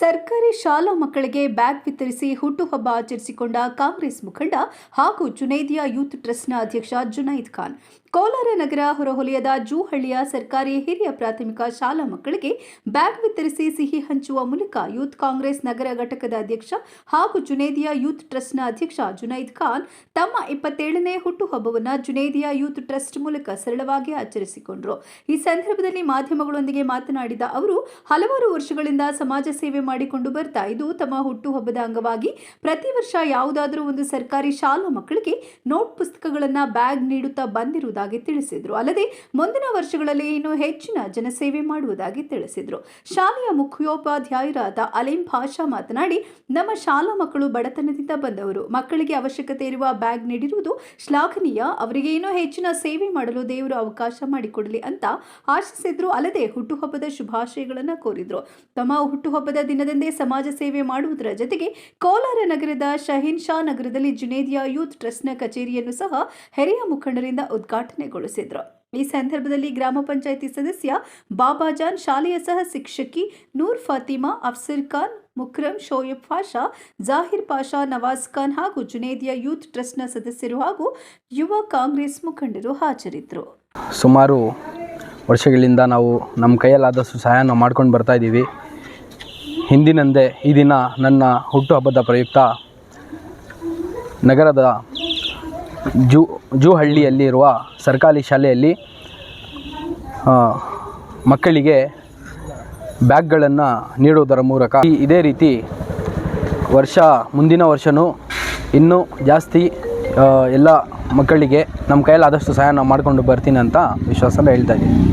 ಸರ್ಕಾರಿ ಶಾಲಾ ಮಕ್ಕಳಿಗೆ ಬ್ಯಾಗ್ ವಿತರಿಸಿ ಹುಟ್ಟುಹಬ್ಬ ಆಚರಿಸಿಕೊಂಡ ಕಾಂಗ್ರೆಸ್ ಮುಖಂಡ ಹಾಗೂ ಜುನೈದಿಯಾ ಯೂತ್ ಟ್ರಸ್ಟ್ನ ಅಧ್ಯಕ್ಷ ಜುನೈದ್ ಖಾನ್. ಕೋಲಾರ ನಗರ ಹೊರವಲಯದ ಜೂಹಳ್ಳಿಯ ಸರ್ಕಾರಿ ಹಿರಿಯ ಪ್ರಾಥಮಿಕ ಶಾಲಾ ಮಕ್ಕಳಿಗೆ ಬ್ಯಾಗ್ ವಿತರಿಸಿ ಸಿಹಿ ಹಂಚುವ ಮೂಲಕ ಯೂತ್ ಕಾಂಗ್ರೆಸ್ ನಗರ ಘಟಕದ ಅಧ್ಯಕ್ಷ ಹಾಗೂ ಜುನೈದಿಯಾ ಯೂತ್ ಟ್ರಸ್ಟ್ನ ಅಧ್ಯಕ್ಷ ಜುನೈದ್ ಖಾನ್ ತಮ್ಮ 27ನೇ ಹುಟ್ಟುಹಬ್ಬವನ್ನು ಜುನೈದಿಯಾ ಯೂತ್ ಟ್ರಸ್ಟ್ ಮೂಲಕ ಸರಳವಾಗಿ ಆಚರಿಸಿಕೊಂಡರು. ಈ ಸಂದರ್ಭದಲ್ಲಿ ಮಾಧ್ಯಮಗಳೊಂದಿಗೆ ಮಾತನಾಡಿದ ಅವರು, ಹಲವಾರು ವರ್ಷಗಳಿಂದ ಸಮಾಜ ಸೇವೆ ಮಾಡಿಕೊಂಡು ಬರ್ತಾ ಇದು ತಮ್ಮ ಹುಟ್ಟುಹಬ್ಬದ ಅಂಗವಾಗಿ ಪ್ರತಿ ವರ್ಷ ಯಾವುದಾದರೂ ಒಂದು ಸರ್ಕಾರಿ ಶಾಲಾ ಮಕ್ಕಳಿಗೆ ನೋಟ್ ಪುಸ್ತಕಗಳನ್ನು ಬ್ಯಾಗ್ ನೀಡುತ್ತಾ ಬಂದಿರುವುದಾಗಿ ತಿಳಿಸಿದರು. ಅಲ್ಲದೆ ಮುಂದಿನ ವರ್ಷಗಳಲ್ಲಿ ಇನ್ನೂ ಹೆಚ್ಚಿನ ಜನಸೇವೆ ಮಾಡುವುದಾಗಿ ತಿಳಿಸಿದರು. ಶಾಲೆಯ ಮುಖ್ಯೋಪಾಧ್ಯಾಯರಾದ ಅಲೀಂ ಭಾಷಾ ಮಾತನಾಡಿ, ನಮ್ಮ ಶಾಲಾ ಮಕ್ಕಳು ಬಡತನದಿಂದ ಬಂದವರು, ಮಕ್ಕಳಿಗೆ ಅವಶ್ಯಕತೆ ಇರುವ ಬ್ಯಾಗ್ ನೀಡಿರುವುದು ಶ್ಲಾಘನೀಯ. ಅವರಿಗೆ ಇನ್ನೂ ಹೆಚ್ಚಿನ ಸೇವೆ ಮಾಡಲು ದೇವರು ಅವಕಾಶ ಮಾಡಿಕೊಡಲಿ ಅಂತ ಆಶಿಸಿದ್ರು. ಅಲ್ಲದೆ ಹುಟ್ಟುಹಬ್ಬದ ಶುಭಾಶಯಗಳನ್ನು ಕೋರಿದ್ರು. ತಮ್ಮ ಹುಟ್ಟುಹಬ್ಬದ ದಿನದಂದೇ ಸಮಾಜ ಸೇವೆ ಮಾಡುವುದರ ಜೊತೆಗೆ ಕೋಲಾರ ನಗರದ ಶಹೀನ್ ಶಾ ನಗರದಲ್ಲಿ ಜುನೈದಿಯಾ ಯೂತ್ ಟ್ರಸ್ಟ್ನ ಕಚೇರಿಯನ್ನು ಸಹ ಹಿರಿಯ ಮುಖಂಡರಿಂದ ಉದ್ಘಾಟನೆಗೊಳಿಸಿದರು. ಈ ಸಂದರ್ಭದಲ್ಲಿ ಗ್ರಾಮ ಪಂಚಾಯಿತಿ ಸದಸ್ಯ ಬಾಬಾಜಾನ್, ಶಾಲೆಯ ಸಹ ಶಿಕ್ಷಕಿ ನೂರ್ ಫಾತಿಮಾ, ಅಫ್ಸರ್ ಖಾನ್, ಮುಕ್ರಂ, ಶೋಯಬ್ ಪಾಷಾ, ಜಾಹಿರ್ ಪಾಷಾ, ನವಾಜ್ ಖಾನ್ ಹಾಗೂ ಜುನೈದಿಯಾ ಯೂತ್ ಟ್ರಸ್ಟ್ನ ಸದಸ್ಯರು ಹಾಗೂ ಯುವ ಕಾಂಗ್ರೆಸ್ ಮುಖಂಡರು ಹಾಜರಿದ್ದರು. ಸುಮಾರು ವರ್ಷಗಳಿಂದ ನಾವು ನಮ್ಮ ಕೈಯಲ್ಲಾದಷ್ಟು ಸಹಾಯನ ಮಾಡ್ಕೊಂಡು ಬರ್ತಾ ಇದ್ದೀವಿ. ಹಿಂದಿನಂದೇ ಈ ದಿನ ನನ್ನ ಹುಟ್ಟುಹಬ್ಬದ ಪ್ರಯುಕ್ತ ನಗರದ ಜೂಹಳ್ಳಿಯಲ್ಲಿರುವ ಸರ್ಕಾರಿ ಶಾಲೆಯಲ್ಲಿ ಮಕ್ಕಳಿಗೆ ಬ್ಯಾಗ್ಗಳನ್ನು ನೀಡುವುದರ ಮೂಲಕ ಇದೇ ರೀತಿ ಮುಂದಿನ ವರ್ಷವೂ ಇನ್ನೂ ಜಾಸ್ತಿ ಎಲ್ಲ ಮಕ್ಕಳಿಗೆ ನಮ್ಮ ಕೈಯಲ್ಲಾದಷ್ಟು ಸಹಾಯನ ಮಾಡಿಕೊಂಡು ಬರ್ತೀನಿ ಅಂತ ವಿಶ್ವಾಸನ ಹೇಳ್ತಾ ಇದ್ದೀನಿ.